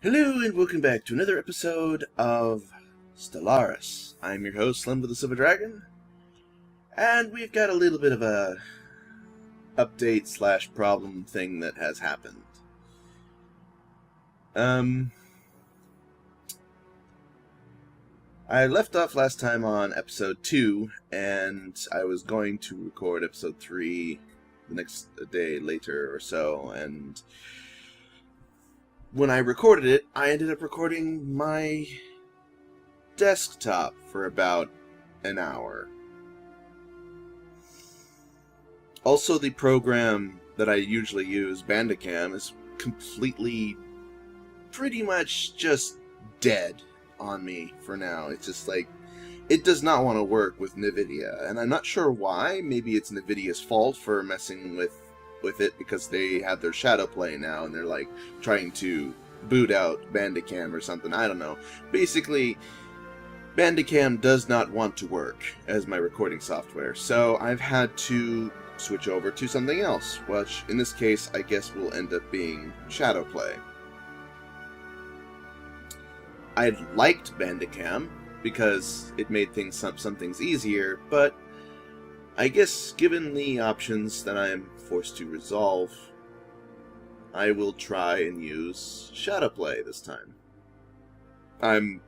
Hello and welcome back to another episode of Stellaris. I'm your host, Slim with the Silver Dragon, and we've got a little bit of a update slash problem thing that has happened. I left off last time on episode 2, and I was going to record episode 3 the next day later or so, and when I recorded it, I ended up recording my desktop for about an hour. Also, the program that I usually use, Bandicam, is completely, pretty much just dead on me for now. It's just like, it does not want to work with NVIDIA, and I'm not sure why. Maybe it's NVIDIA's fault for messing with it because they have their Shadowplay now and they're like trying to boot out Bandicam or something. I don't know. Basically, Bandicam does not want to work as my recording software, so I've had to switch over to something else, which in this case I guess will end up being Shadowplay. I liked Bandicam because it made some things easier, but I guess given the options that I'm forced to resolve, I will try and use Shadowplay this time. I'm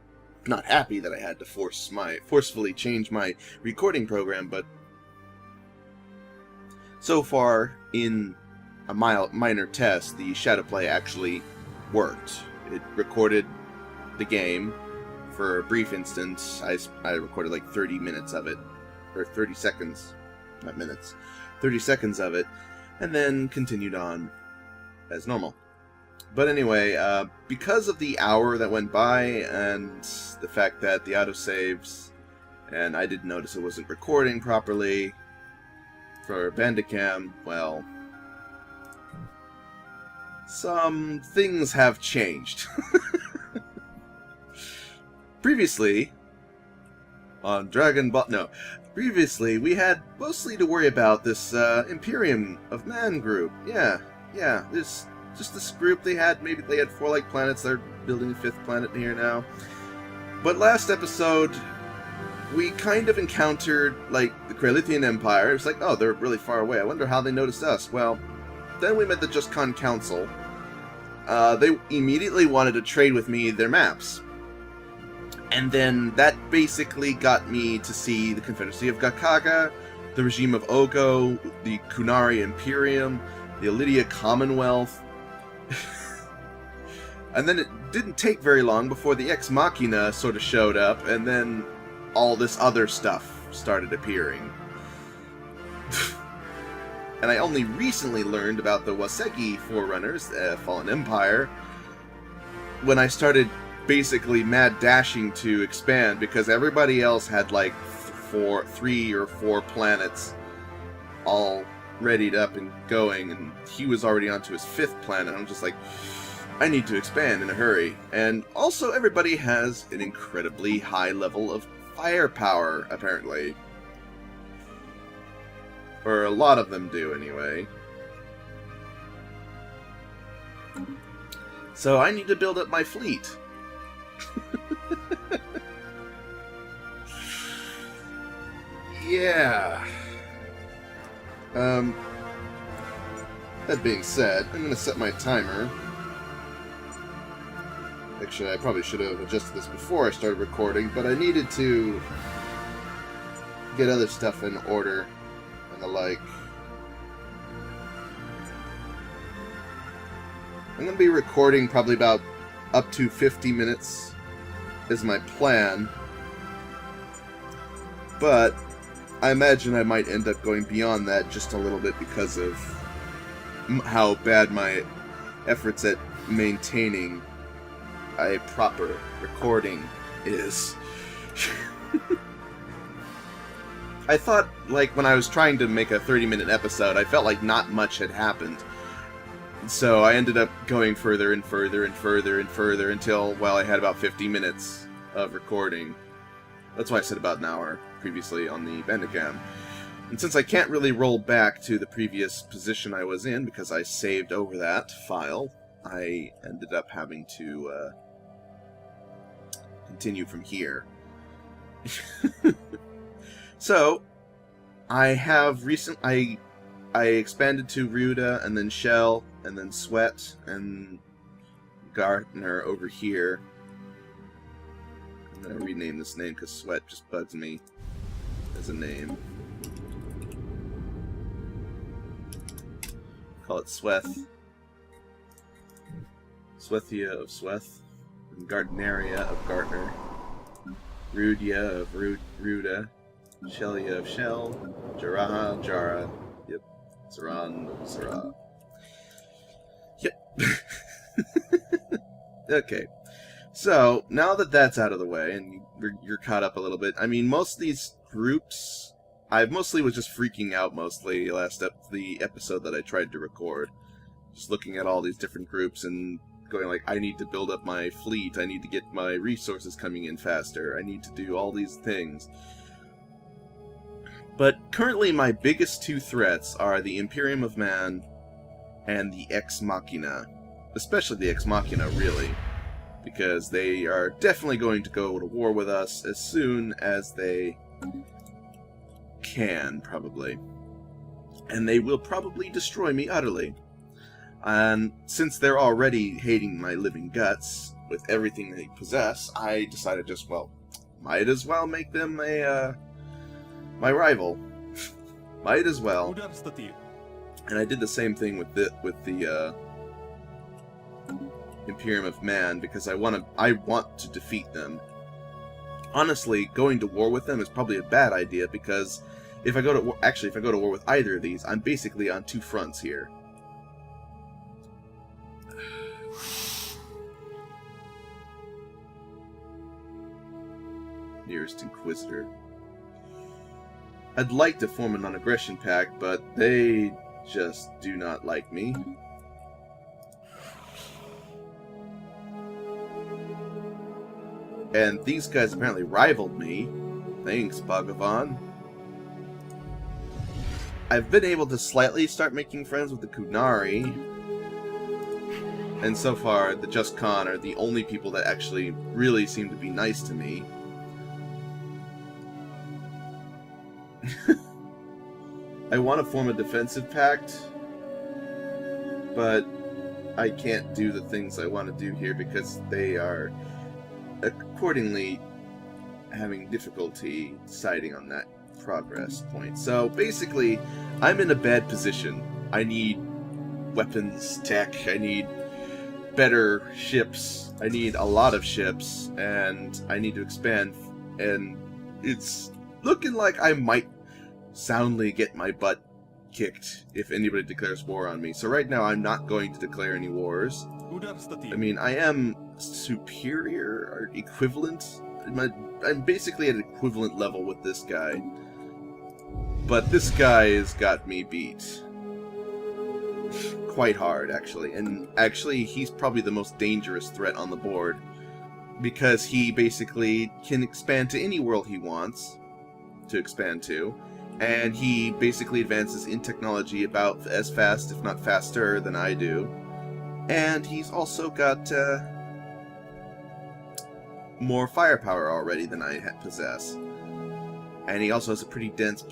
not happy that I had to forcefully change my recording program, but so far in a minor test, the Shadowplay actually worked. It recorded the game for a brief instance. I recorded like 30 minutes of it, or 30 seconds. Not minutes, 30 seconds of it, and then continued on as normal. But anyway, because of the hour that went by and the fact that the autosaves, and I didn't notice it wasn't recording properly for Bandicam, well, some things have changed. Previously, on Dragon Ball... No. Previously, we had mostly to worry about this Imperium of Man group. Yeah, there's just this group they had. Maybe they had 4 like planets. They're building a 5th planet here now. But last episode, we kind of encountered like the Kralithian Empire. It's like, oh, they're really far away. I wonder how they noticed us. Well, then we met the Just Con Council. They immediately wanted to trade with me their maps. And then that basically got me to see the Confederacy of Gakaga, the regime of Ogo, the Kunari Imperium, the Elidia Commonwealth. And then it didn't take very long before the Ex Machina sort of showed up, and then all this other stuff started appearing. And I only recently learned about the Wasegi Forerunners, Fallen Empire, when I started basically mad dashing to expand, because everybody else had like 3 or 4 planets all readied up and going, and he was already onto his 5th planet. I'm just like, I need to expand in a hurry. And also everybody has an incredibly high level of firepower, apparently. Or a lot of them do, anyway. So I need to build up my fleet. Yeah. That being said, I'm gonna set my timer. Actually, I probably should have adjusted this before I started recording, but I needed to get other stuff in order and the like. I'm gonna be recording probably about up to 50 minutes is my plan, but I imagine I might end up going beyond that just a little bit because of how bad my efforts at maintaining a proper recording is. I thought, like, when I was trying to make a 30-minute episode, I felt like not much had happened. So I ended up going further and further and further and further until, well, I had about 50 minutes of recording. That's why I said about an hour previously on the Bandicam. And since I can't really roll back to the previous position I was in because I saved over that file, I ended up having to continue from here. So, I have I expanded to Ruda, and then Shell, and then Sweat, and Gartner over here. I'm going to rename this name because Sweat just bugs me as a name. Call it Sweth. Swethia of Sweth. And Gardneria of Gartner. Rudia of Ruda. Shellia of Shell. Jaraha of Jara. Yep. Saran of Sarah. Yep. Okay. So, now that that's out of the way, and you're caught up a little bit, I mean, most of these groups, I mostly was just freaking out mostly the episode that I tried to record. Just looking at all these different groups and going like, I need to build up my fleet, I need to get my resources coming in faster, I need to do all these things. But currently my biggest two threats are the Imperium of Man and the Ex Machina. Especially the Ex Machina, really. Because they are definitely going to go to war with us as soon as they can, probably. And they will probably destroy me utterly. And since they're already hating my living guts with everything they possess, I decided just, well, might as well make them my rival. Might as well. And I did the same thing with the Imperium of Man, because I want to defeat them. Honestly, going to war with them is probably a bad idea, because if I go to war with either of these, I'm basically on two fronts here. Nearest Inquisitor. I'd like to form a non-aggression pact, but they just do not like me. And these guys apparently rivaled me. Thanks, Bhagavan. I've been able to slightly start making friends with the Kunari. And so far, the Just Khan are the only people that actually really seem to be nice to me. I want to form a defensive pact, but I can't do the things I want to do here because they are accordingly having difficulty deciding on that progress point. So basically, I'm in a bad position. I need weapons, tech, I need better ships, I need a lot of ships, and I need to expand, and it's looking like I might soundly get my butt kicked if anybody declares war on me. So right now I'm not going to declare any wars. I mean, I am superior or equivalent. I'm basically at equivalent level with this guy. But this guy has got me beat. Quite hard, actually. And actually, he's probably the most dangerous threat on the board. Because he basically can expand to any world he wants to expand to. And he basically advances in technology about as fast, if not faster, than I do. And he's also got more firepower already than I possess. And he also has a pretty dense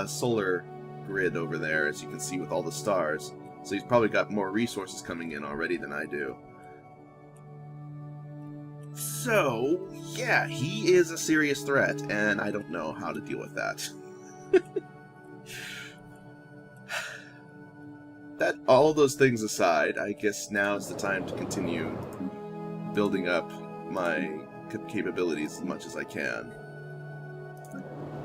solar grid over there, as you can see with all the stars. So he's probably got more resources coming in already than I do. So, yeah, he is a serious threat, and I don't know how to deal with that. All those things aside, I guess now's the time to continue building up my capabilities as much as I can.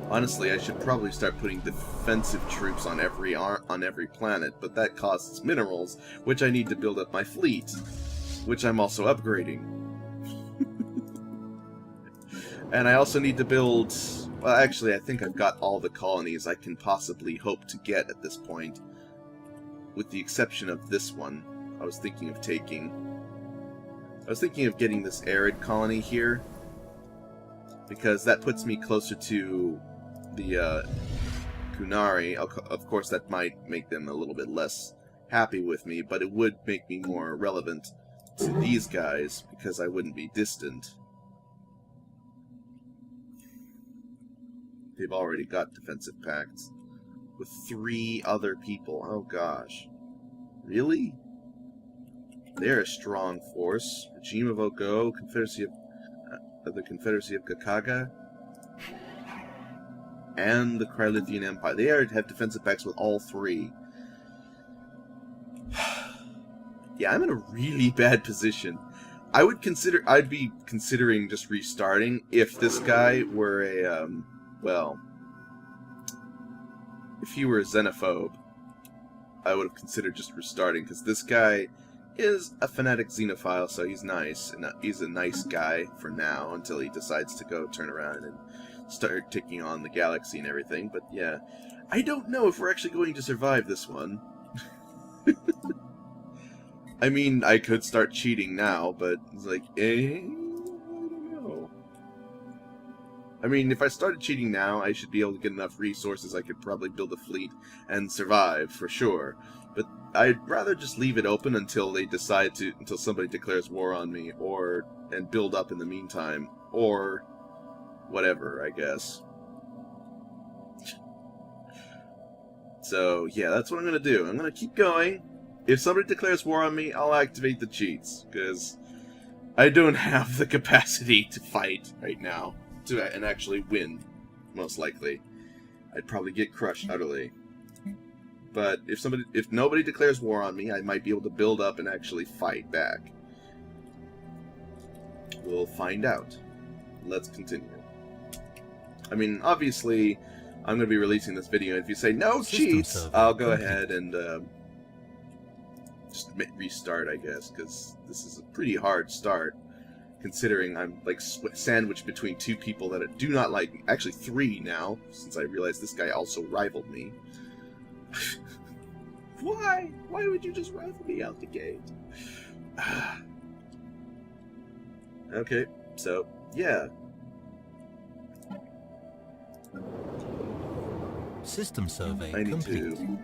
Honestly, I should probably start putting defensive troops on every planet, but that costs minerals, which I need to build up my fleet, which I'm also upgrading. And I also need to build... Well, actually, I think I've got all the colonies I can possibly hope to get at this point. With the exception of this one, I was thinking of taking. I was thinking of getting this arid colony here, because that puts me closer to the Kunari. Of course, that might make them a little bit less happy with me, but it would make me more relevant to these guys because I wouldn't be distant. They've already got defensive pacts with 3 other people. Oh gosh. Really? They're a strong force. Regime of Oko, Confederacy of the Confederacy of Gakaga, and the Krylithian Empire. They have defensive pacts with all 3. Yeah, I'm in a really bad position. I'd be considering just restarting if this guy were a, well, if he were a xenophobe, I would have considered just restarting, because this guy is a fanatic xenophile, so he's nice, and he's a nice guy for now, until he decides to go turn around and start taking on the galaxy and everything. But yeah, I don't know if we're actually going to survive this one. I mean, I could start cheating now, but it's like, I don't know. I mean, if I started cheating now, I should be able to get enough resources. I could probably build a fleet and survive, for sure. But I'd rather just leave it open until they decide to, until somebody declares war on me, and build up in the meantime, or whatever, I guess. So, yeah, that's what I'm going to do. I'm going to keep going. If somebody declares war on me, I'll activate the cheats, because I don't have the capacity to fight right now, and actually win, most likely. I'd probably get crushed utterly. But if nobody declares war on me, I might be able to build up and actually fight back. We'll find out. Let's continue. I mean, obviously, I'm going to be releasing this video. If you say no cheats, I'll go ahead and just restart, I guess, because this is a pretty hard start, considering I'm like sandwiched between 2 people that do not like me. Actually 3 now, since I realized this guy also rivaled me. Why? Why would you just rival me out the gate? Okay, so, yeah. System survey I need complete. to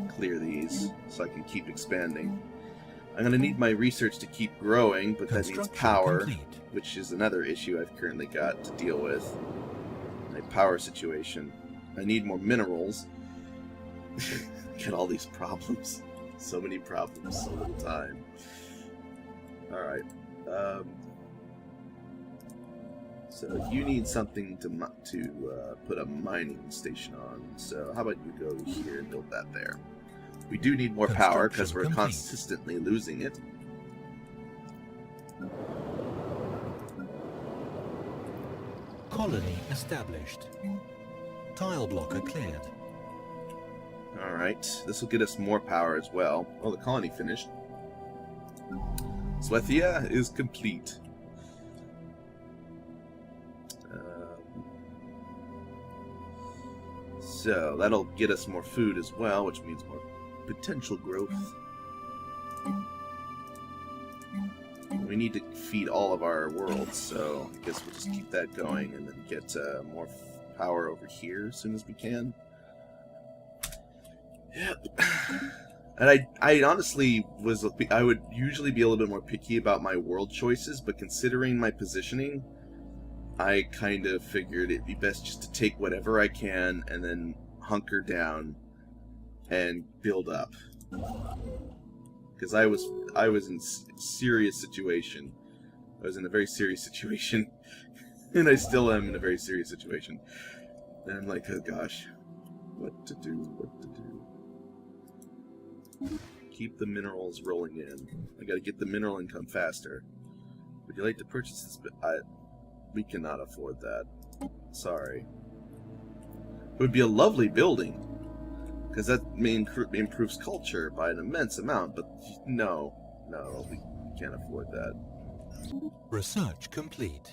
clear these so I can keep expanding. I'm going to need my research to keep growing, but that needs power, which is another issue I've currently got to deal with. My power situation. I need more minerals. Get all these problems. So many problems, so little time. Alright. So you need something to put a mining station on. So how about you go here and build that there? We do need more power because we're consistently losing it. Colony established. Tile blocker cleared. Alright, this will get us more power as well. Oh, the colony finished. Swethia is complete. So, that'll get us more food as well, which means more potential growth. We need to feed all of our worlds, so I guess we'll just keep that going and then get more power over here as soon as we can. Yep. And I honestly I would usually be a little bit more picky about my world choices, but considering my positioning, I kind of figured it'd be best just to take whatever I can and then hunker down and build up. Because I was in serious situation. I was in a very serious situation, and I still am in a very serious situation. And I'm like, oh gosh, what to do? What to do? Keep the minerals rolling in. I gotta get the mineral income faster. Would you like to purchase this? We cannot afford that. Sorry. It would be a lovely building, because that improves culture by an immense amount, but no, we can't afford that. Research complete.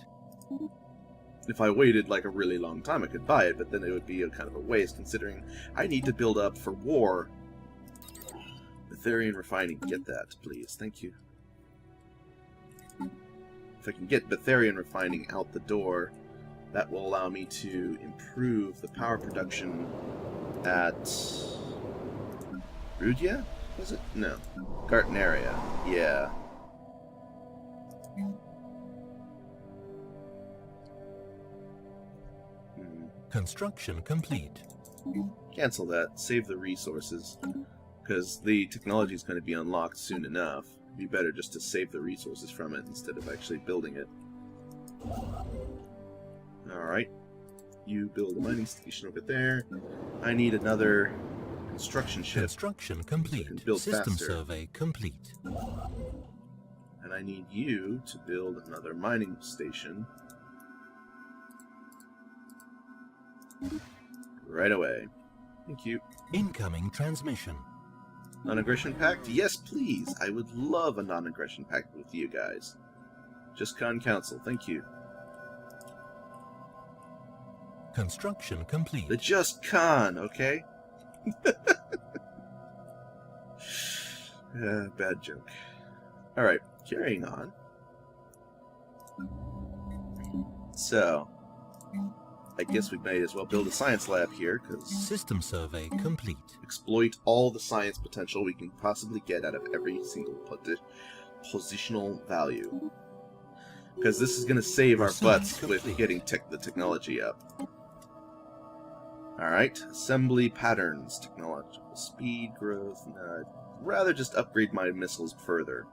If I waited like a really long time, I could buy it, but then it would be a kind of a waste, considering I need to build up for war. Betharian refining, get that, please. Thank you. If I can get Betharian refining out the door, that will allow me to improve the power production at Rudia? Was it? No. Gartnaria. Yeah. Construction complete. Cancel that. Save the resources. Because the technology is going to be unlocked soon enough. It'd be better just to save the resources from it instead of actually building it. Alright. You build a mining station over there. I need another construction ship. Construction complete. So I can build System faster. survey complete. And I need you to build another mining station. Right away. Thank you. Incoming transmission. Non-aggression pact? Yes, please. I would love a non-aggression pact with you guys. Just Con Council. Thank you. Construction complete. The Just Con, okay? Bad joke. Alright, carrying on. So, I guess we might as well build a science lab here, because System survey complete. exploit all the science potential we can possibly get out of every single positional value. Because this is going to save our butts with getting the technology up. Alright, assembly patterns, technological speed, growth, I'd rather just upgrade my missiles further.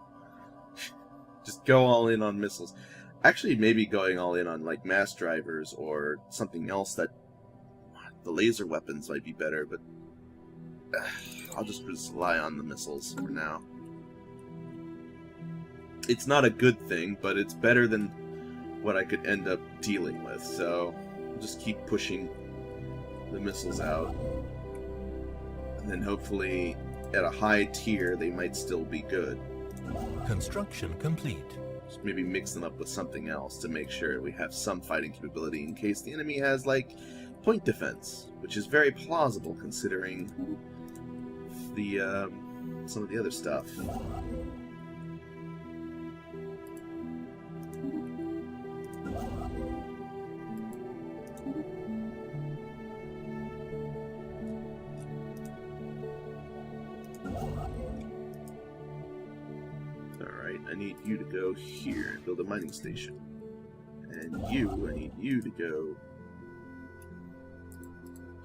Just go all in on missiles. Actually, maybe going all in on like mass drivers or something else that the laser weapons might be better, but I'll just rely on the missiles for now. It's not a good thing, but it's better than what I could end up dealing with, so I'll just keep pushing the missiles out. And then hopefully at a high tier they might still be good. Construction complete. Just maybe mix them up with something else to make sure we have some fighting capability in case the enemy has, like, point defense, which is very plausible considering the some of the other stuff. I need you to go here and build a mining station. And you, I need you to go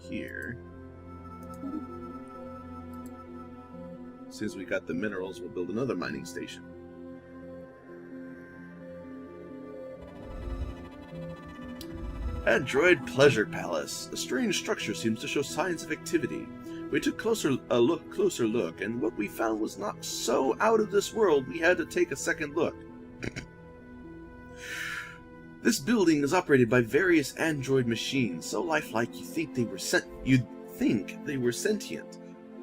here. As soon as we got the minerals, we'll build another mining station. Android Pleasure Palace. A strange structure seems to show signs of activity. We took closer look, and what we found was not so out of this world we had to take a second look. This building is operated by various android machines, so lifelike you'd think they were sentient.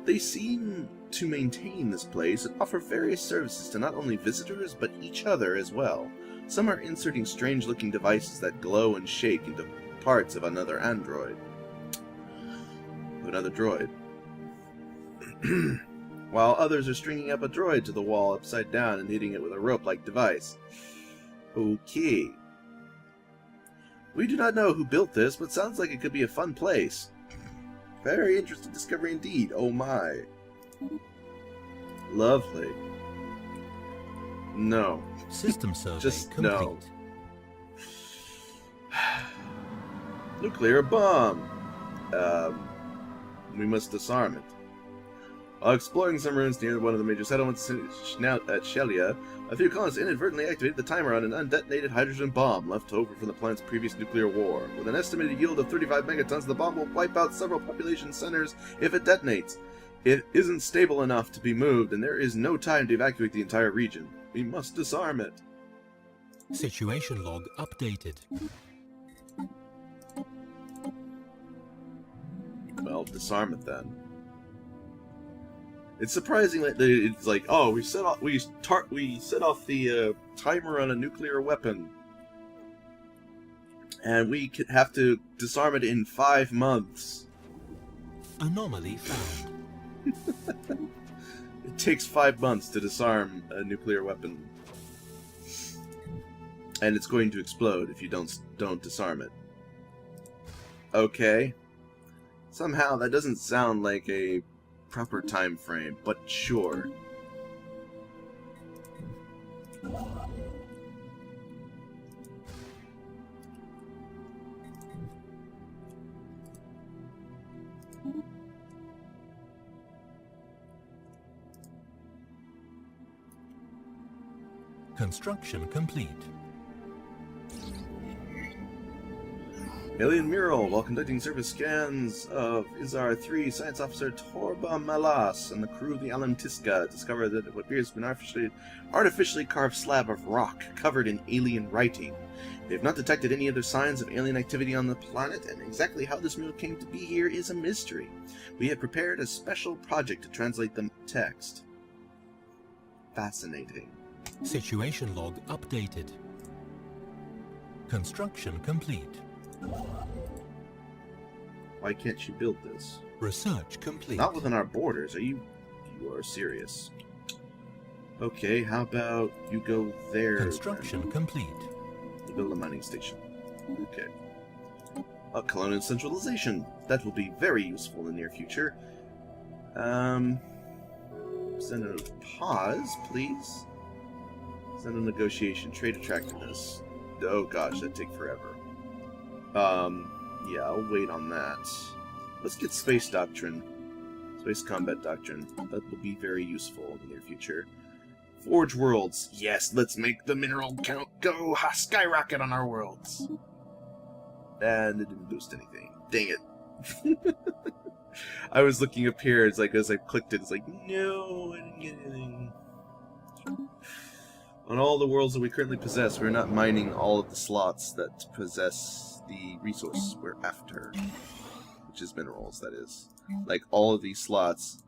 They seem to maintain this place and offer various services to not only visitors, but each other as well. Some are inserting strange-looking devices that glow and shake into parts of another android. Another droid. While others are stringing up a droid to the wall upside down and hitting it with a rope-like device. Okay. We do not know who built this, but sounds like it could be a fun place. Very interesting discovery indeed. Oh my. Lovely. No. System survey Just complete. no. Nuclear bomb. We must disarm it. While exploring some ruins near one of the major settlements at Shelia, a few colonists inadvertently activated the timer on an undetonated hydrogen bomb left over from the planet's previous nuclear war. With an estimated yield of 35 megatons, the bomb will wipe out several population centers if it detonates. It isn't stable enough to be moved, and there is no time to evacuate the entire region. We must disarm it. Situation log updated. Well, disarm it then. It's surprising that it's like, oh, we set off the timer on a nuclear weapon, and we have to disarm it in 5 months. Anomaly found. It takes 5 months to disarm a nuclear weapon, and it's going to explode if you don't disarm it. Okay. Somehow that doesn't sound like a proper time frame, but sure. Construction complete. Alien Mural, while conducting surface scans of Izar 3, Science Officer Torba Malas and the crew of the Alantiska discovered that what appears to be an artificially carved slab of rock covered in alien writing. They have not detected any other signs of alien activity on the planet, and exactly how this mural came to be here is a mystery. We have prepared a special project to translate the text. Fascinating. Situation log updated. Construction complete. Why can't you build this? Research complete. Not within our borders. You are serious. Okay, how about you go there? Construction then? complete. You build a mining station. Okay. A colonial centralization. That will be very useful in the near future. Send a pause, please. Send a negotiation. Trade attractiveness. Oh gosh, that'd take forever. Yeah, I'll wait on that. Let's get Space Doctrine. Space Combat Doctrine. That will be very useful in the near future. Forge Worlds. Yes, let's make the mineral count go skyrocket on our worlds. And it didn't boost anything. Dang it. I was looking up here, it's like, as I clicked it, it's like, no, I didn't get anything. On all the worlds that we currently possess, we're not mining all of the slots that possess the resource we're after, which is minerals, that is. Like, all of these slots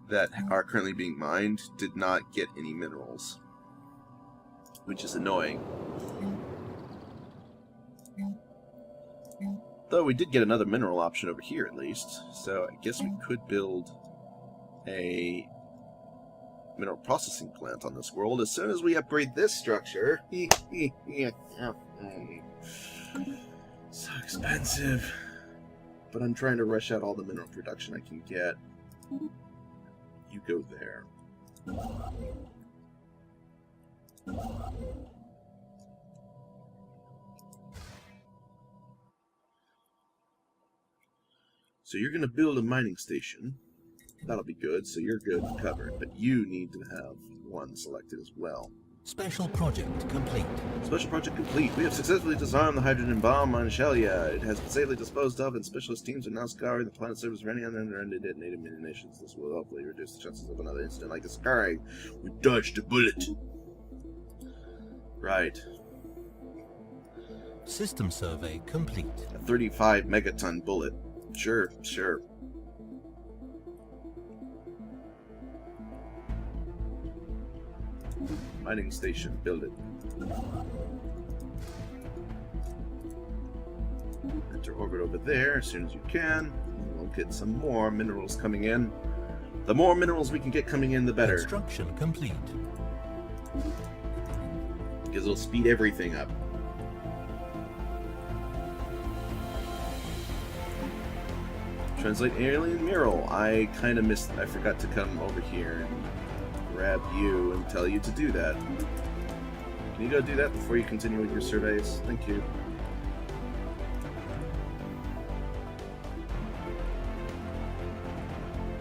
that are currently being mined did not get any minerals, which is annoying. Though we did get another mineral option over here, at least, so I guess we could build a mineral processing plant on this world as soon as we upgrade this structure. So expensive. But I'm trying to rush out all the mineral production I can get. You go there. So you're going to build a mining station. That'll be good, so you're good and covered. But you need to have one selected as well. Special project complete. Special project complete. We have successfully disarmed the hydrogen bomb on Shelia. It has been safely disposed of, and specialist teams are now scouring the planet's surface for any unintended detonated munitions. This will hopefully reduce the chances of another incident like this occurring. We dodged a bullet. Right. System survey complete. A 35 megaton bullet. Sure, sure. Mining station, build it. Enter orbit over there as soon as you can. We'll get some more minerals coming in. The more minerals we can get coming in, the better. Construction complete. Because it'll speed everything up. Translate alien mural. I kind of missed. I forgot to come over here and grab you and tell you to do that. Can you go do that before you continue with your surveys? Thank you.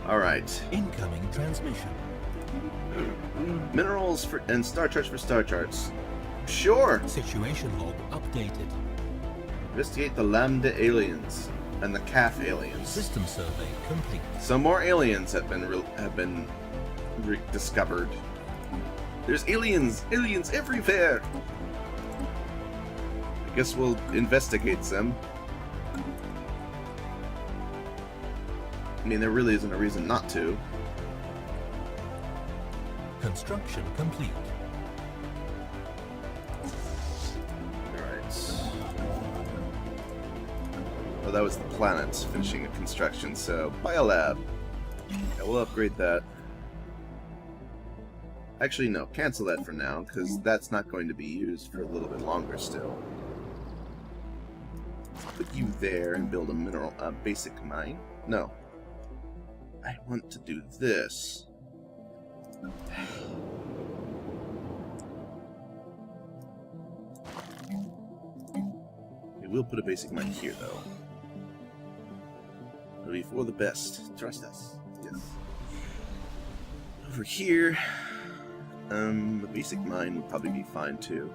Alright. Incoming transmission. Minerals for and star charts for star charts. Sure! Situation log updated. Investigate the Lambda aliens and the Calf aliens. System survey complete. Some more aliens have been discovered. There's aliens everywhere. I guess we'll investigate them. I mean, there really isn't a reason not to. Construction complete. Alright. Oh, that was the planet finishing a construction, so Biolab. Yeah, we'll upgrade that. Actually, no, cancel that for now, because that's not going to be used for a little bit longer still. Put you there and build a basic mine? No. I want to do this. We will put a basic mine here, though. It'll be for the best. Trust us. Yes. Over here, the basic mine would probably be fine too.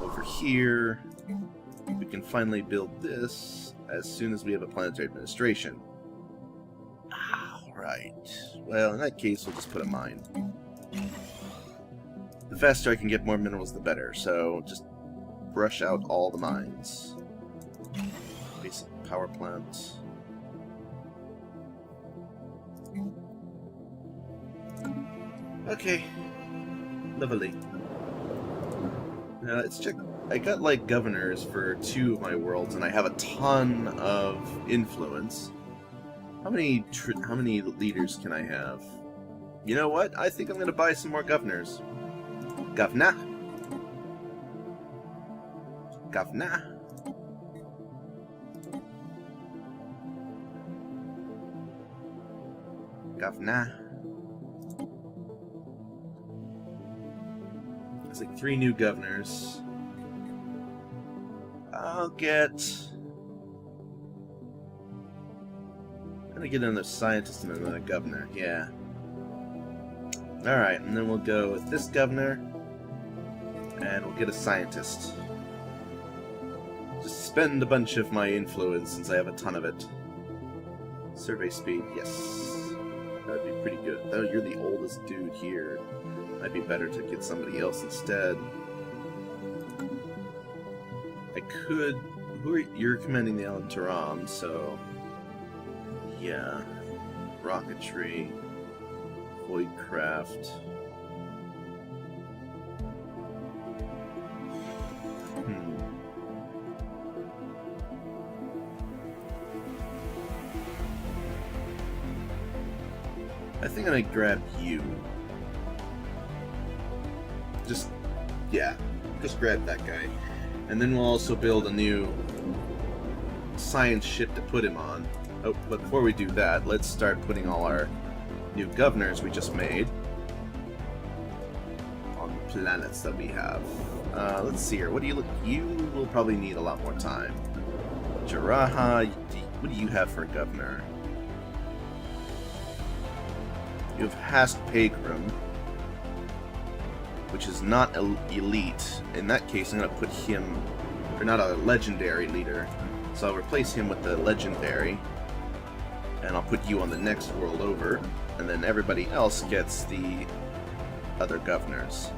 Over here, we can finally build this as soon as we have a planetary administration. Alright. Well, in that case, we'll just put a mine. The faster I can get more minerals, the better, so just brush out all the mines. Basic power plant. Okay. Lovely. Now let's check. I got like governors for 2 of my worlds, and I have a ton of influence. How many leaders can I have? You know what? I think I'm gonna buy some more governors. Governor. Governor. Governor. There's like 3 new governors. I'm gonna get another scientist and another governor, yeah. Alright, and then we'll go with this governor, and we'll get a scientist. Just spend a bunch of my influence since I have a ton of it. Survey speed, yes. That'd be pretty good. Oh, you're the oldest dude here. Might be better to get somebody else instead. I could... You're commanding the Alan Taram, so... Yeah. Rocketry. Voidcraft. I think I might grab you. Just grab that guy. And then we'll also build a new science ship to put him on. Oh, but before we do that, let's start putting all our new governors we just made on the planets that we have. Let's see here. What do you look? You will probably need a lot more time. Jaraha, what do you have for a governor? You have Hask Pagrum, which is not elite. In that case, I'm going to put him, or not a legendary leader, so I'll replace him with the legendary, and I'll put you on the next world over, and then everybody else gets the other governors.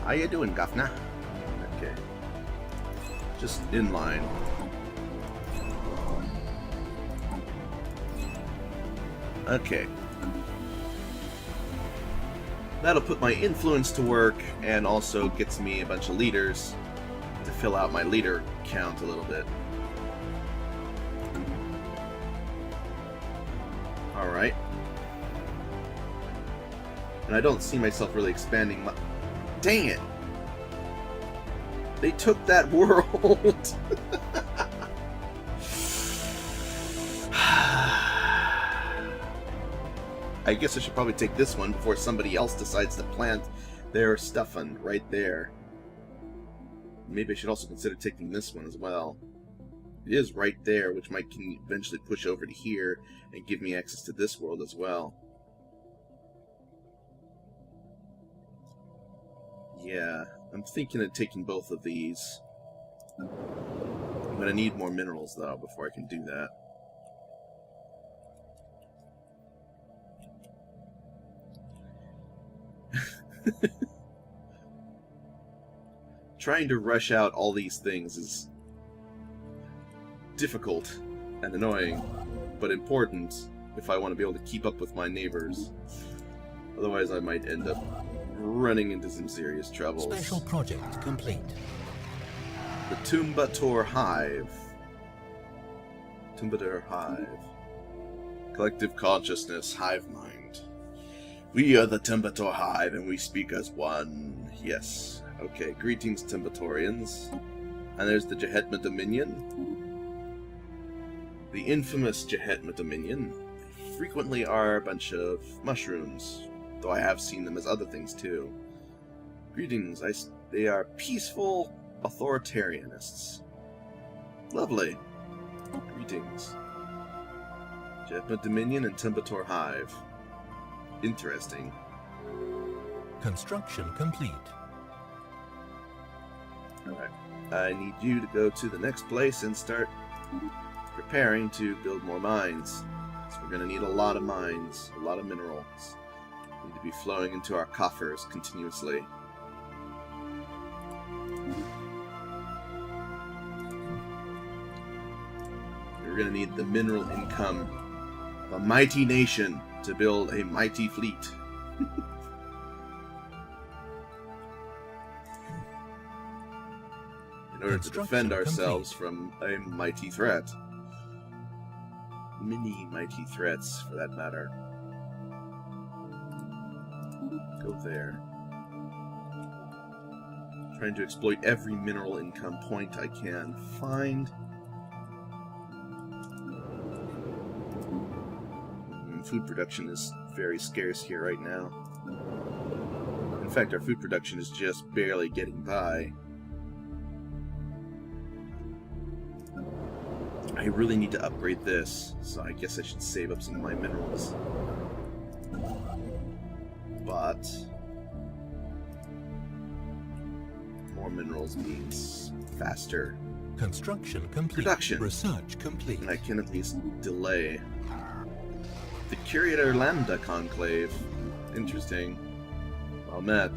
How you doing, governor? Okay. Just in line. Okay. That'll put my influence to work, and also gets me a bunch of leaders to fill out my leader count a little bit. Alright. And I don't see myself really expanding much. Dang it! They took that world! I guess I should probably take this one before somebody else decides to plant their stuff on right there. Maybe I should also consider taking this one as well. It is right there, which might can eventually push over to here and give me access to this world as well. Yeah, I'm thinking of taking both of these. I'm gonna need more minerals though before I can do that. Trying to rush out all these things is difficult and annoying, but important if I want to be able to keep up with my neighbors. Otherwise I might end up running into some serious troubles. Special project complete. The Tumbator Hive. Tumbator Hive. Collective consciousness, hive mind. We are the Tumbator Hive, and we speak as one. Yes. Okay, greetings, Timbatorians. And there's the Jehetma Dominion. The infamous Jehetma Dominion frequently are a bunch of mushrooms, though I have seen them as other things too. Greetings, they are peaceful authoritarianists. Lovely. Greetings. Jehetma Dominion and Tumbator Hive. Interesting. Construction complete. Alright. I need you to go to the next place and start preparing to build more mines. So we're going to need a lot of mines, a lot of minerals. Need to be flowing into our coffers continuously. We're going to need the mineral income of a mighty nation to build a mighty fleet. In order to defend ourselves from a mighty threat. Many mighty threats, for that matter. Go there. Trying to exploit every mineral income point I can find. Food production is very scarce here right now. In fact, our food production is just barely getting by. I really need to upgrade this, so I guess I should save up some of my minerals. But more minerals means faster Construction complete. production. Research complete. And I can at least delay. The Curator Lambda Conclave. Interesting. Well met.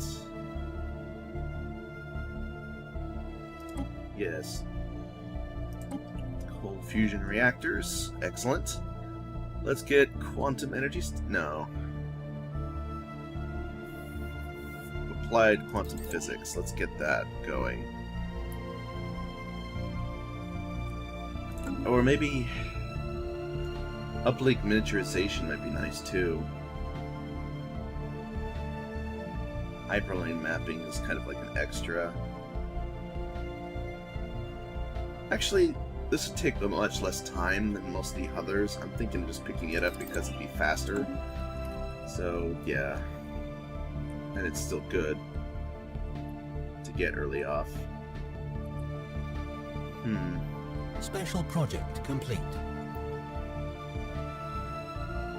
Yes. Cold fusion reactors. Excellent. Let's get quantum energy. No. Applied quantum physics. Let's get that going. Or maybe uplink miniaturization might be nice too. Hyperlane mapping is kind of like an extra. Actually, this would take much less time than most of the others. I'm thinking of just picking it up because it'd be faster. So, yeah. And it's still good to get early off. Special project complete.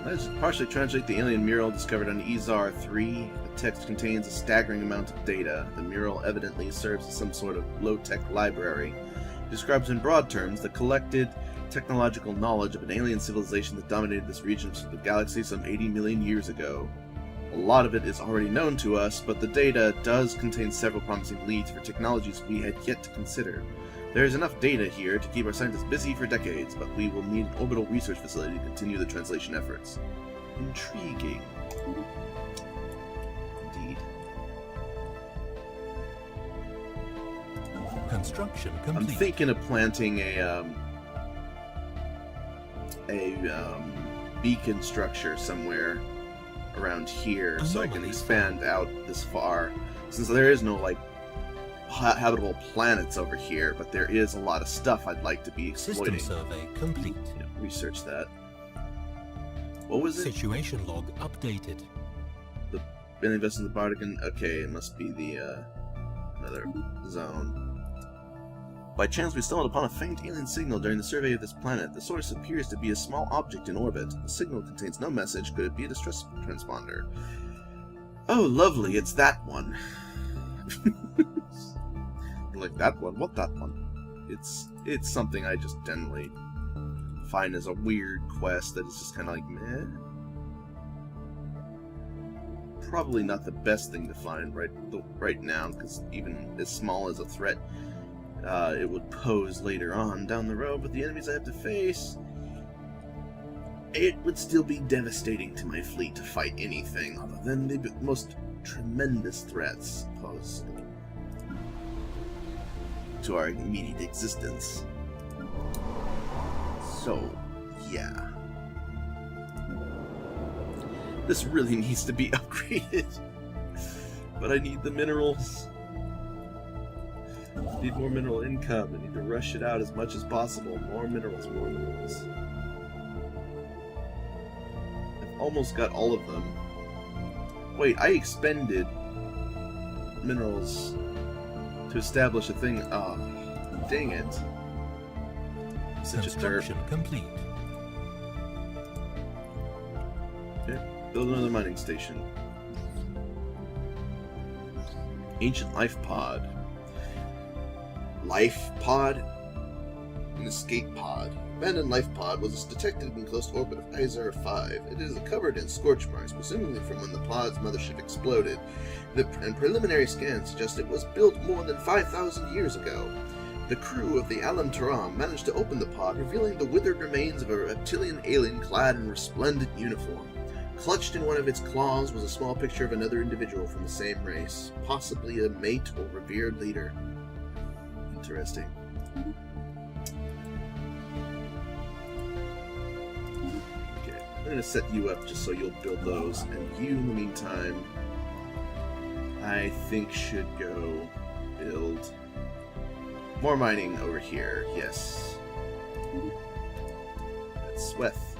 Let's partially translate the alien mural discovered on Ezar 3. The text contains a staggering amount of data. The mural evidently serves as some sort of low-tech library. It describes in broad terms the collected technological knowledge of an alien civilization that dominated this region of the galaxy some 80 million years ago. A lot of it is already known to us, but the data does contain several promising leads for technologies we had yet to consider. There is enough data here to keep our scientists busy for decades, but we will need an orbital research facility to continue the translation efforts. Intriguing. Indeed. Construction complete. I'm thinking of planting a beacon structure somewhere around here, so I can expand out this far. Since there is no, like, habitable planets over here, but there is a lot of stuff I'd like to be exploiting. System survey complete. Yeah, research that. What was it? Situation log updated. Been invested in the Bardigan. Okay, it must be the another zone. By chance, we stumbled upon a faint alien signal during the survey of this planet. The source appears to be a small object in orbit. The signal contains no message. Could it be a distress transponder? Oh, lovely! It's that one. Like that one? What that one? It's something I just generally find as a weird quest that is just kind of like meh. Probably not the best thing to find right now, because even as small as a threat it would pose later on down the road with the enemies I have to face, it would still be devastating to my fleet to fight anything other than the most tremendous threats posed to our immediate existence. So, yeah. This really needs to be upgraded. But I need the minerals. I need more mineral income. I need to rush it out as much as possible. More minerals, more minerals. almost got all of them. Wait, I expended minerals to establish a thing. Oh, dang it. Such a derp. Construction complete. Okay, build another mining station. Ancient life pod. Life pod? An escape pod. Abandoned life pod was detected in close orbit of Isar 5. It is covered in scorch marks, presumably from when the pod's mothership exploded. And preliminary scans suggest it was built more than 5,000 years ago. The crew of the Alam Taram managed to open the pod, revealing the withered remains of a reptilian alien clad in resplendent uniform. Clutched in one of its claws was a small picture of another individual from the same race, possibly a mate or revered leader. Interesting. Okay, I'm going to set you up just so you'll build those, and you, in the meantime, I think should go build more mining over here. Yes. That's Sweth.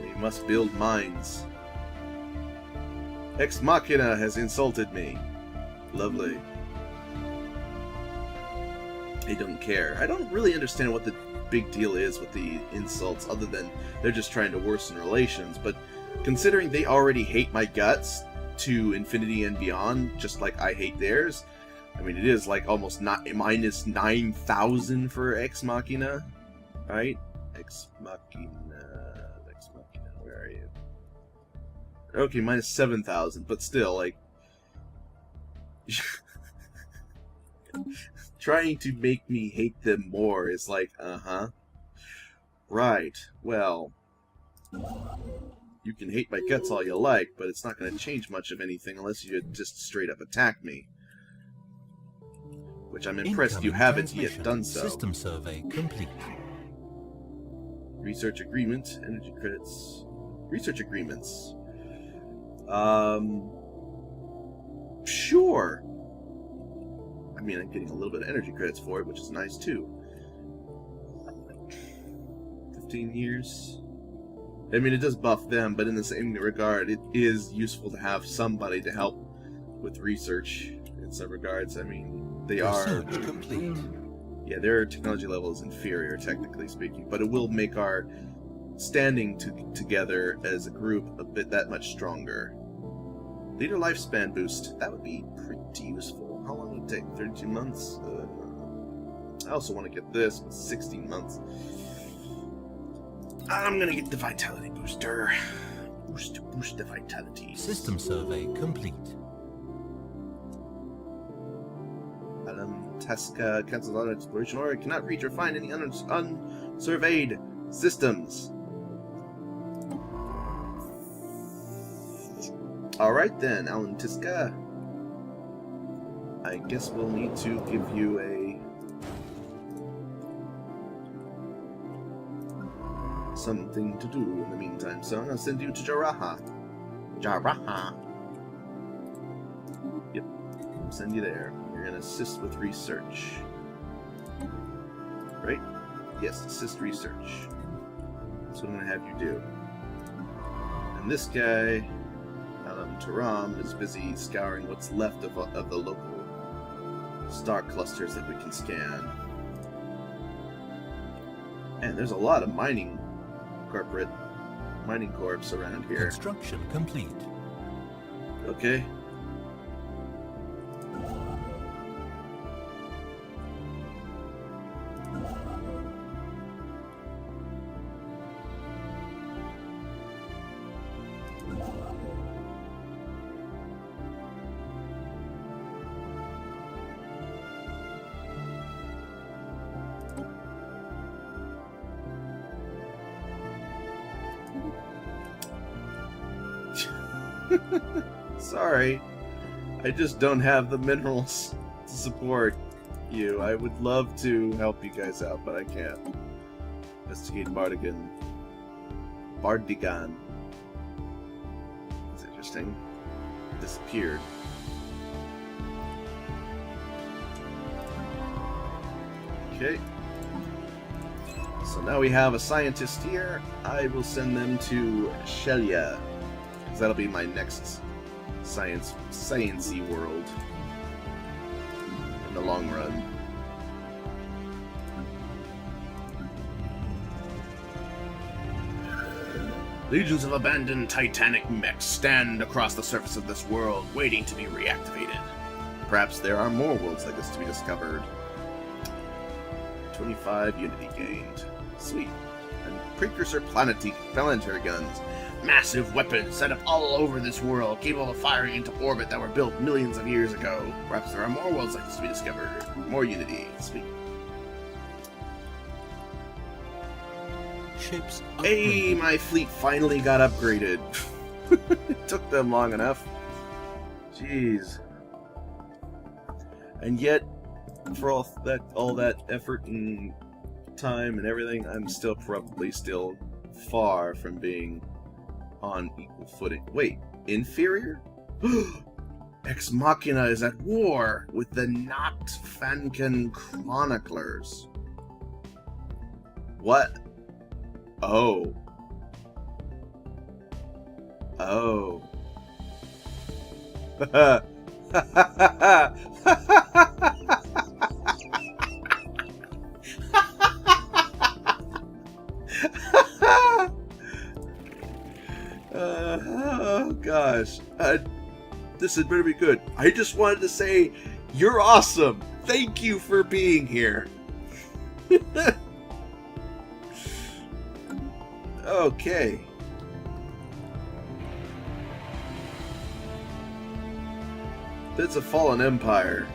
We must build mines. Ex Machina has insulted me. Lovely. I don't care. I don't really understand what the big deal is with the insults, other than they're just trying to worsen relations, but considering they already hate my guts to infinity and beyond, just like I hate theirs, I mean, it is like almost minus 9,000 for Ex Machina, right? Ex Machina, where are you? Okay, minus 7,000, but still, like, trying to make me hate them more is like, right, well, you can hate my guts all you like, but it's not going to change much of anything unless you just straight up attack me. Which I'm impressed you haven't yet done so. System survey complete. Research agreement, energy credits. Research agreements. Sure. I mean, I'm getting a little bit of energy credits for it, which is nice too. 15 years. I mean, it does buff them, but in the same regard, it is useful to have somebody to help with research in some regards. I mean, they are complete. Yeah, their technology level is inferior, technically speaking, but it will make our standing together as a group a bit that much stronger. Leader lifespan boost. That would be pretty useful. How long would it take? 32 months? I also want to get this, but 16 months. I'm gonna get the vitality booster. Boost the vitality. System survey complete. Tesca cancels on exploration order. Cannot reach or find any unsurveyed systems. Alright then, Alan Tiska. I guess we'll need to give you something to do in the meantime, so I'm gonna send you to Jaraha. Yep, I'll send you there. You're gonna assist with research. Right? Yes, assist research. That's what I'm gonna have you do. And this guy, Taram, is busy scouring what's left of the local star clusters that we can scan. And there's a lot of mining corps around here. Construction complete. Okay. Sorry, I just don't have the minerals to support you. I would love to help you guys out, but I can't. Investigate Bardigan. That's interesting. Disappeared. Okay. So now we have a scientist here. I will send them to Shelia, because that'll be my next sciencey world in the long run. Legions of abandoned Titanic mechs stand across the surface of this world, waiting to be reactivated. Perhaps there are more worlds like this to be discovered. 25 unity gained. Sweet. And precursor planetary guns. Massive weapons set up all over this world, capable of firing into orbit that were built millions of years ago. Perhaps there are more worlds like this to be discovered. More unity. Sweet. Ships Hey, my fleet finally got upgraded. It took them long enough. Jeez. And yet, for all that effort and time and everything, I'm still probably far from being on equal footing. Wait, inferior? Ex Machina is at war with the Not Fanken Chroniclers. What? Oh. Oh. Oh gosh. This had better be good. I just wanted to say, you're awesome. Thank you for being here. Okay. That's a fallen empire.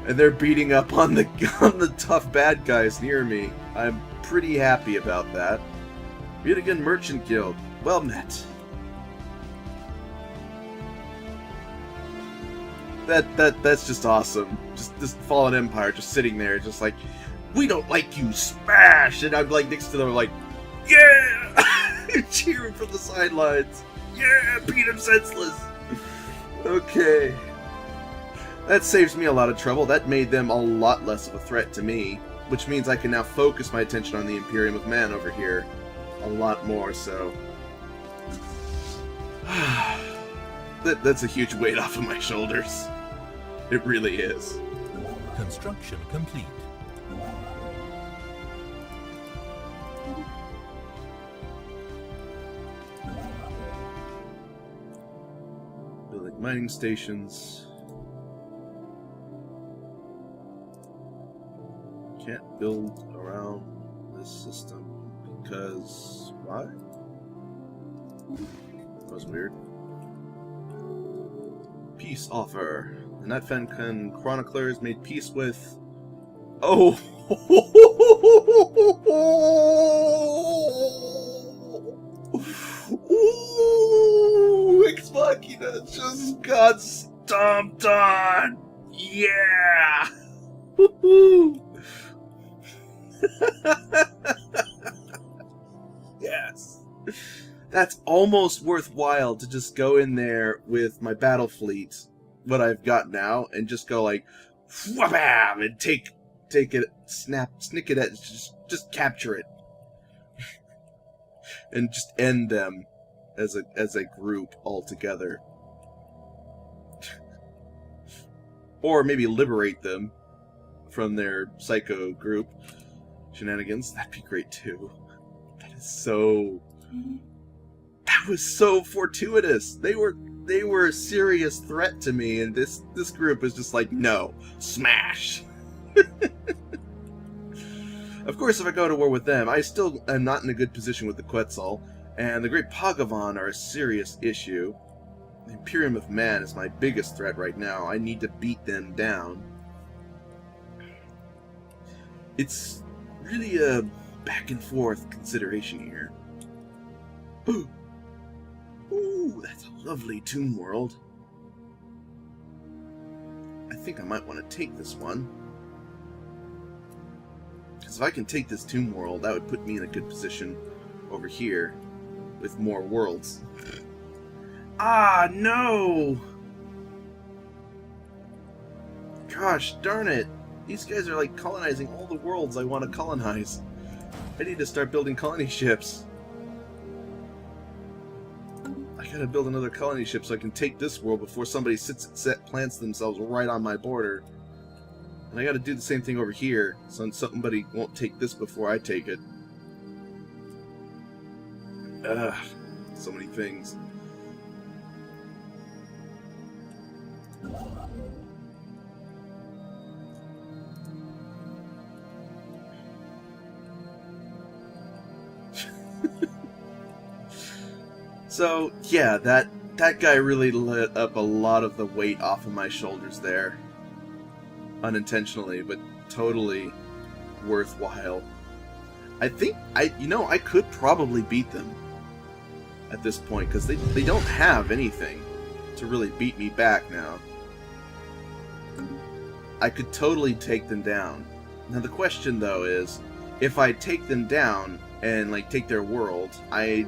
And they're beating up on the tough bad guys near me. I'm pretty happy about that. Vietigan Merchant Guild. Well met. That's just awesome. Just this fallen empire just sitting there, just like, we don't like you, smash! And I'm like next to them, like, yeah! Cheering from the sidelines. Yeah, beat him senseless. Okay. That saves me a lot of trouble. That made them a lot less of a threat to me, which means I can now focus my attention on the Imperium of Man over here. A lot more so. That's a huge weight off of my shoulders. It really is. construction complete. Building mining stations. Can't build around this system because why? That was weird. Peace offer. The Nutfenken Chroniclers made peace with. Oh! Ooh! Ex Machina just got stomped on! Yeah! Woohoo! Yes. That's almost worthwhile to just go in there with my battle fleet, what I've got now, and just go like, wham, and take it, snick it at, just capture it, and just end them as a group altogether, or maybe liberate them from their psycho group shenanigans. That'd be great too. That was so fortuitous. They were a serious threat to me, and this group is just like, no, smash. Of course, if I go to war with them, I still am not in a good position with the Quetzal, and the Great Pagavan are a serious issue. The Imperium of Man is my biggest threat right now. I need to beat them down. It's really a back and forth consideration here. Ooh, that's a lovely tomb world. I think I might want to take this one. Because if I can take this tomb world, that would put me in a good position over here with more worlds. Ah, no! Gosh darn it. These guys are like colonizing all the worlds I want to colonize. I need to start building colony ships. I gotta build another colony ship so I can take this world before somebody plants themselves right on my border. And I gotta do the same thing over here, so somebody won't take this before I take it. Ugh, so many things. So, yeah, that guy really lit up a lot of the weight off of my shoulders there. Unintentionally, but totally worthwhile. I think, I could probably beat them at this point, because they don't have anything to really beat me back now. I could totally take them down. Now the question, though, is, if I take them down and, like, take their world, I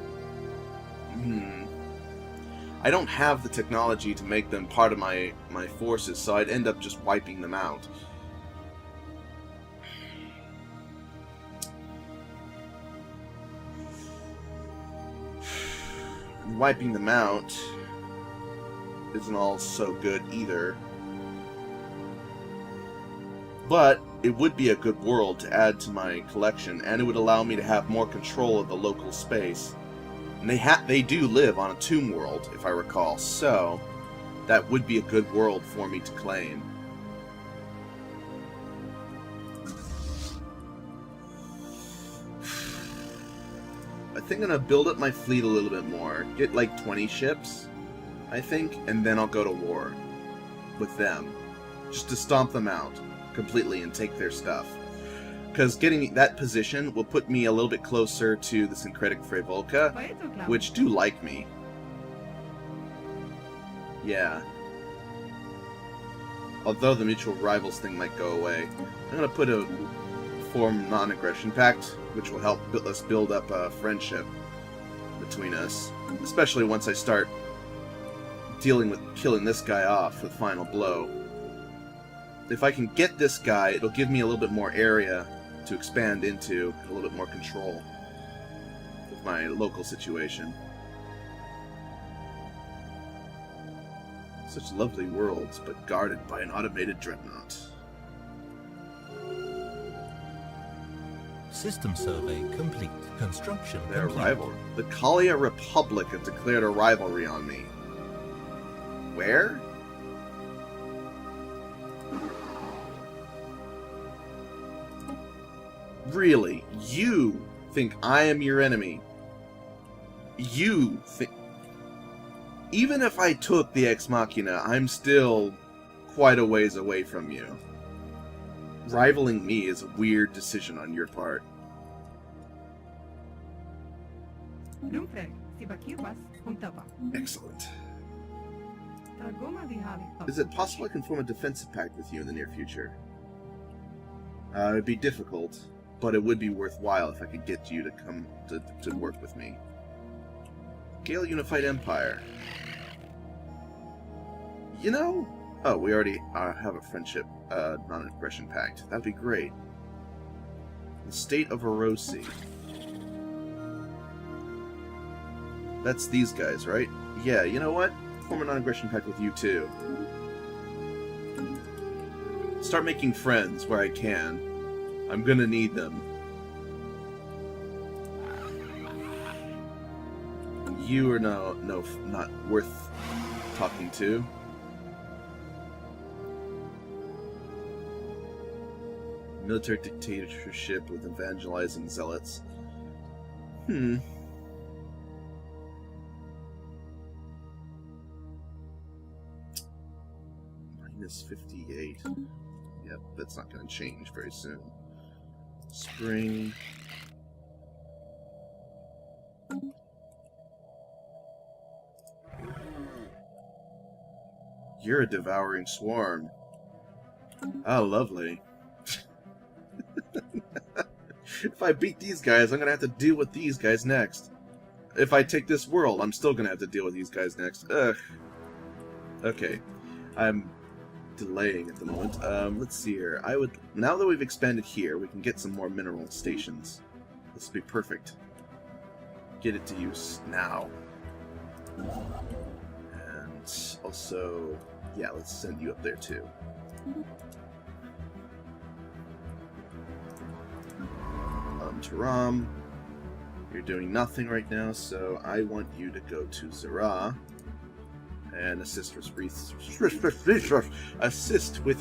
don't have the technology to make them part of my forces, so I'd end up just wiping them out. Wiping them out isn't all so good either. But it would be a good world to add to my collection, and it would allow me to have more control of the local space. And they do live on a tomb world, if I recall, so that would be a good world for me to claim. I think I'm going to build up my fleet a little bit more. Get like 20 ships, I think, and then I'll go to war with them. Just to stomp them out completely and take their stuff. Because getting that position will put me a little bit closer to the Syncretic Frevolka, which do like me. Yeah. Although the mutual rivals thing might go away. I'm going to put a form non-aggression pact, which will help us build up a friendship between us. Especially once I start dealing with killing this guy off with final blow. If I can get this guy, it'll give me a little bit more area to expand into, and a little bit more control with my local situation. Such lovely worlds, but guarded by an automated dreadnought. System survey complete. Construction Their complete. rival. The Kalia Republic have declared a rivalry on me. Where? Really? You think I am your enemy? You think... Even if I took the Ex Machina, I'm still quite a ways away from you. Rivaling me is a weird decision on your part. Excellent. Is it possible I can form a defensive pact with you in the near future? It'd be difficult, but it would be worthwhile if I could get you to come to work with me. Gale Unified Empire. You know... Oh, we already have a friendship non-aggression pact. That'd be great. The State of Erosi. That's these guys, right? Yeah, you know what? Form a non-aggression pact with you too. Start making friends where I can. I'm gonna need them. You are not worth talking to. Military dictatorship with evangelizing zealots. Minus 58. Yep, that's not going to change very soon. Spring. You're a devouring swarm. Oh, lovely. If I beat these guys, I'm going to have to deal with these guys next. If I take this world, I'm still going to have to deal with these guys next. Ugh. Okay. I'm delaying at the moment. Let's see here. Now that we've expanded here, we can get some more mineral stations. This will be perfect. Get it to use now. And also, yeah, let's send you up there too. Taram, you're doing nothing right now, so I want you to go to Zara and assist with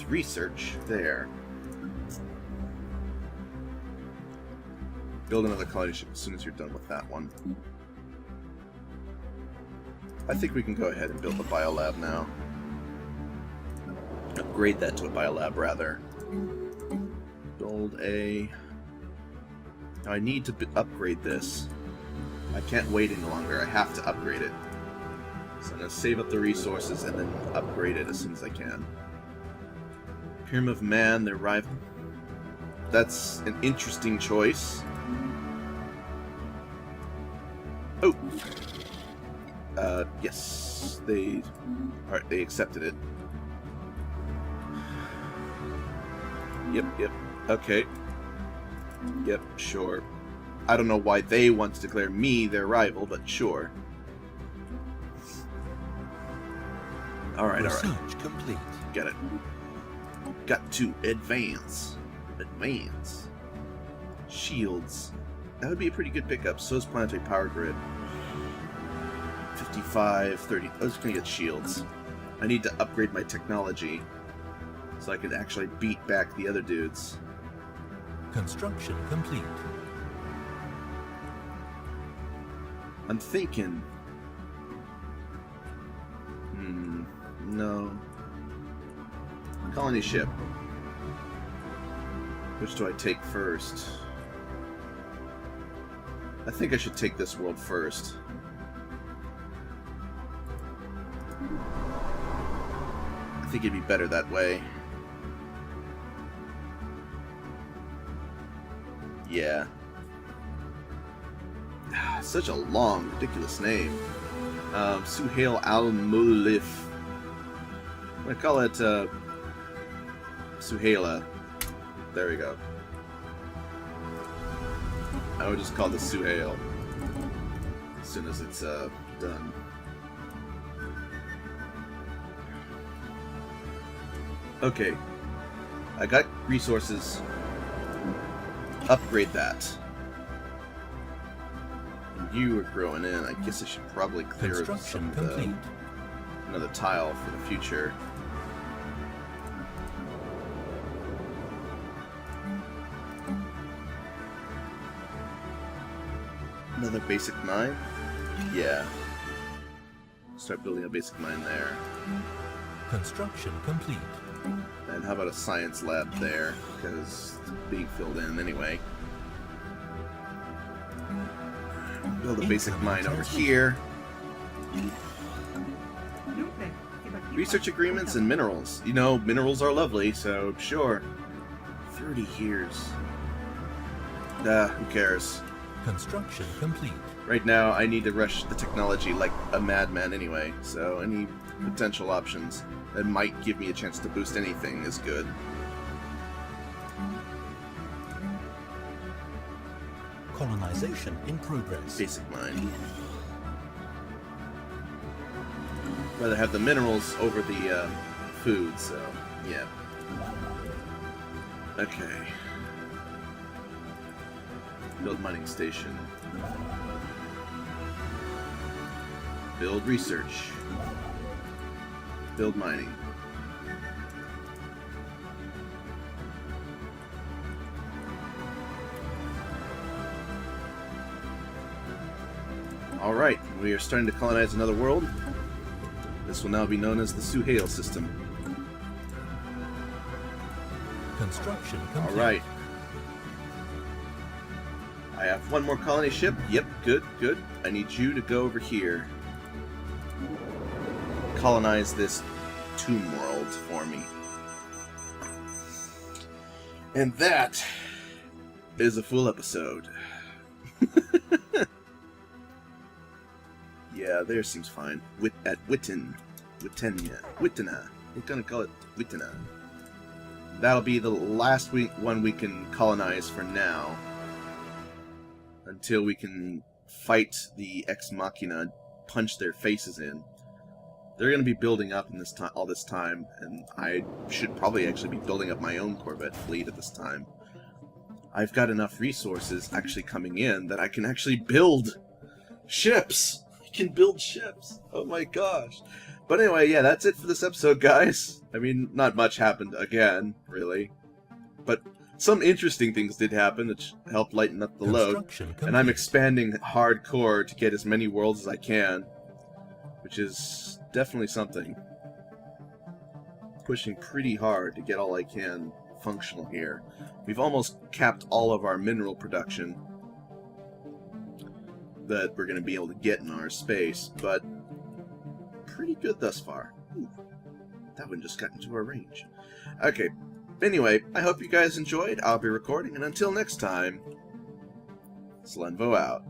research there. Build another colony ship as soon as you're done with that one. I think we can go ahead and build a biolab now. Upgrade that to a biolab, rather. Build a... Now I need to upgrade this. I can't wait any longer. I have to upgrade it. So I'm going to save up the resources and then upgrade it as soon as I can. Pyramid of Man, their rival. That's an interesting choice. Oh! Yes. They accepted it. Yep. Okay. Yep, sure. I don't know why they want to declare me their rival, but sure. Alright. Research complete. Get it. Got to advance. Shields. That would be a pretty good pickup. So is Planetary Power Grid. 55, 30. I was going to get shields. I need to upgrade my technology so I can actually beat back the other dudes. Construction complete. I'm thinking... no. Colony ship. Which do I take first? I think I should take this world first. I think it'd be better that way. Yeah. Such a long, ridiculous name. Suhail Al-Mulif. I'm gonna call it, Suhaila. There we go. I would just call this Suhail as soon as it's, done. Okay. I got resources. Upgrade that. And you are growing in. I guess I should probably clear some of the, another tile for the future. Another basic mine? Yeah. Start building a basic mine there. Construction complete. And how about a science lab there? Because it's being filled in anyway. Build a basic mine over here. Research agreements and minerals. You know, minerals are lovely, so sure. 30 years. Who cares? Construction complete. Right now, I need to rush the technology like a madman anyway, so any potential options that might give me a chance to boost anything is good. Colonization in progress. Basic mine. Rather have the minerals over the food, so yeah. Okay. Build mining station. Build research. Build mining. Alright, we are starting to colonize another world. This will now be known as the Suhail system. Construction complete. Alright. I have one more colony ship. Yep, good. I need you to go over here. Colonize this tomb world for me. And that is a full episode. Yeah, there seems fine. At Wittenna. We're gonna call it Wittenna. That'll be the last one we can colonize for now. until we can fight the Ex Machina and punch their faces in. They're going to be building up in this time, all this time, and I should probably actually be building up my own Corvette fleet at this time. I've got enough resources actually coming in that I can actually build ships. I can build ships. Oh my gosh. But anyway, yeah, that's it for this episode, guys. I mean, not much happened again, really. But some interesting things did happen that helped lighten up the load. And I'm expanding hardcore to get as many worlds as I can, which is definitely something. Pushing pretty hard to get all I can functional here. We've almost capped all of our mineral production that we're going to be able to get in our space, but pretty good thus far. Ooh, that one just got into our range. Okay, anyway, I hope you guys enjoyed. I'll be recording, and until next time, Slenvo out.